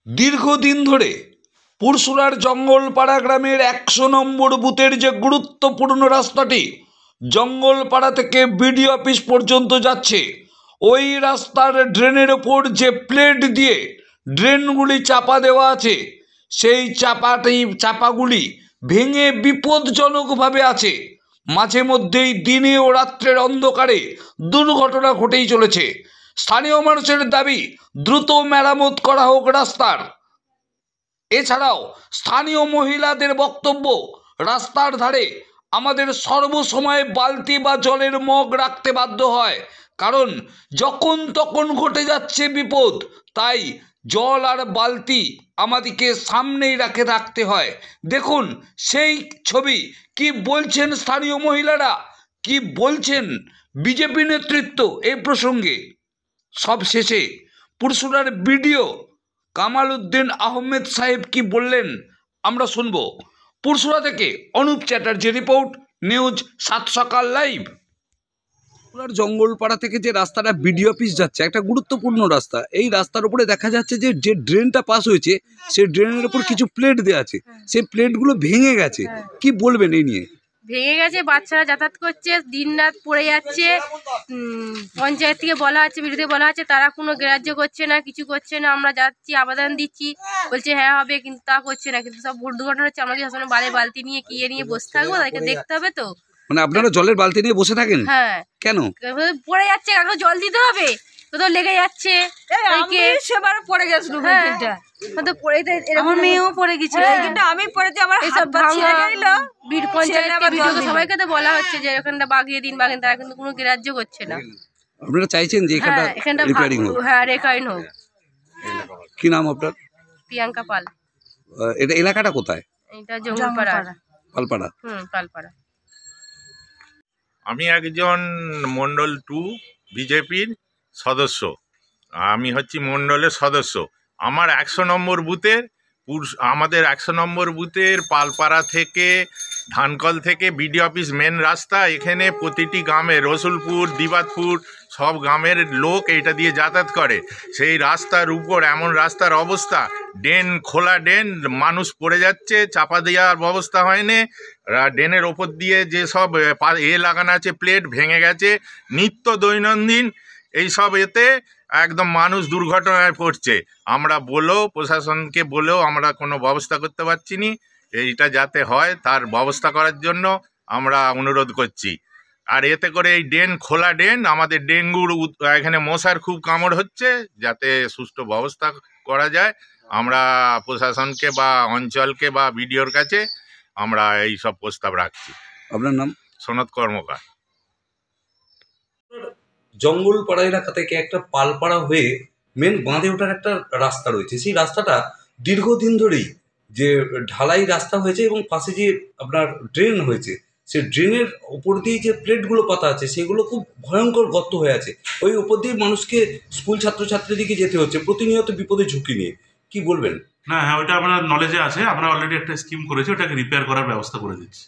দীর্ঘদিন ধরে পুরসুরার জঙ্গলপাড়া গ্রামের ১০০ নম্বর বুথের যে গুরুত্বপূর্ণ রাস্তাটি জঙ্গলপাড়া থেকে বিডিও অফিস পর্যন্ত যাচ্ছে, ওই রাস্তার ড্রেনের ওপর যে প্লেট দিয়ে ড্রেনগুলি চাপা দেওয়া আছে, সেই চাপাগুলি ভেঙে বিপজ্জনকভাবে আছে। মাঝে মধ্যেই দিনে ও রাত্রের অন্ধকারে দুর্ঘটনা ঘটেই চলেছে। স্থানীয় মানুষের দাবি দ্রুত মেরামত করা হোক রাস্তার। এছাড়াও স্থানীয় মহিলাদের বক্তব্য, রাস্তার ধারে আমাদের সর্বসময় বালতি বা জলের মগ রাখতে বাধ্য হয়, কারণ যখন তখন ঘটে যাচ্ছে বিপদ। তাই জল আর বালতি আমাদেরকে সামনেই রাখতে হয়। দেখুন সেই ছবি। কি বলছেন স্থানীয় মহিলারা, কি বলছেন বিজেপি নেতৃত্ব এই প্রসঙ্গে। সবশেষে পুরসুরার বিডিও কামাল উদ্দিন আহমেদ সাহেব কি বললেন আমরা শুনব। পুরসুরা থেকে অনুপ চ্যাটার্জি রিপোর্ট, নিউজ 7 সকাল লাইভ। পুরুলিয়ার জঙ্গলপাড়া থেকে যে রাস্তাটা বিডিও অফিস যাচ্ছে, একটা গুরুত্বপূর্ণ রাস্তা। এই রাস্তার উপরে দেখা যাচ্ছে যে ড্রেনটা পাস হয়েছে, সেই ড্রেনের উপর কিছু প্লেট দেওয়া আছে, সেই প্লেটগুলো ভেঙে গেছে। কি বলবেন এই নিয়ে? ভেঙে গেছে, বাচ্চারা যাতায়াত করছে, দিন রাত পড়ে যাচ্ছে। পঞ্চায়েত থেকে বলা আছে, বিরোধী বলা আছে, তারা কোনো গ্রাহ্য করছে না, কিছু করছে না। আমরা যাচ্ছি, আবেদন দিচ্ছি, বলছে হ্যাঁ হবে, কিন্তু তা করছে না। কিন্তু সব দুর্ঘটনা হচ্ছে, আমরা কি সবসময় বালতি নিয়ে নিয়ে বসে থাকবো? তাদেরকে দেখতে হবে তো। মানে আপনারা জলের বালতি নিয়ে বসে থাকেন? হ্যাঁ। কেন? পড়ে যাচ্ছে, কারণ জল দিতে হবে, কোথাও লেগে যাচ্ছে। সেবার পড়ে গেছিল, আমার মেয়েও পড়ে গেছিল, কিন্তু আমি পড়েছি, আমার সবাইকে তো বলা হচ্ছে যে এখানটা বাগিয়ে দিন, তারা কিন্তু কোনো গ্রাহ্য করছে না। আপনারা চাইছেন যে এখানটা রিপেয়ারিং হোক? হ্যাঁ, রিপেয়ারিং হোক। কি নাম আপনার? প্রিয়াঙ্কা পাল। এটা এলাকাটা কোথায়? এটা জঙ্গলপাড়া, পালপাড়া। পালপাড়া। আমি একজন মণ্ডল 2 বিজেপির সদস্য। আমি হচ্ছি মণ্ডলের সদস্য। আমার 100 নম্বর বুথের আমাদের 100 নম্বর বুথের পালপাড়া থেকে, ধানকল থেকে বিডিও অফিস মেন রাস্তা, এখানে প্রতিটি গ্রামে, রসুলপুর, দিবাতপুর, সব গ্রামের লোক এইটা দিয়ে যাতায়াত করে। সেই রাস্তার উপর এমন রাস্তার অবস্থা, ড্রেন খোলা, ড্রেন, মানুষ পড়ে যাচ্ছে, চাপা দেওয়ার ব্যবস্থা হয়নি। ড্রেনের ওপর দিয়ে যেসব লাগানো আছে, প্লেট ভেঙে গেছে। নিত্য দৈনন্দিন এইসব এতে একদম মানুষ দুর্ঘটনায় পড়ছে। আমরা প্রশাসনকে বলেও আমরা কোনো ব্যবস্থা করতে পারছি না। এইটা যাতে হয় তার ব্যবস্থা করার জন্য আমরা অনুরোধ করছি। আর এতে করে এই ড্রেন খোলা, ড্রেন, আমাদের ডেঙ্গুর এখানে মশার খুব কামড় হচ্ছে। যাতে সুষ্ঠু ব্যবস্থা করা যায়, আমরা প্রশাসনকে বা অঞ্চলকে বা বিডিওর কাছে আমরা এই সব প্রস্তাব রাখছি। আপনার নাম? সনৎ কর্মকার। জঙ্গলপাড়া এলাকা থেকে একটা পালপাড়া হয়ে মেন বাঁধে ওঠার একটা রাস্তা রয়েছে। সেই রাস্তাটা দীর্ঘদিন ধরেই যে ঢালাই রাস্তা হয়েছে এবং পাশে যে আপনার ড্রেন হয়েছে, সেই ড্রেনের ওপর দিয়ে যে প্লেটগুলো পাতা আছে, সেগুলো খুব ভয়ঙ্কর গর্ত হয়ে আছে। ওই ওপর দিয়ে মানুষকে, স্কুল ছাত্রছাত্রীদিকে যেতে হচ্ছে প্রতিনিয়ত বিপদের ঝুঁকি নিয়ে। কি বলবেন? না, হ্যাঁ, ওইটা আপনার নলেজে আছে। আমরা অলরেডি একটা স্কিম করেছি, ওটাকে রিপেয়ার করার ব্যবস্থা করে দিচ্ছি।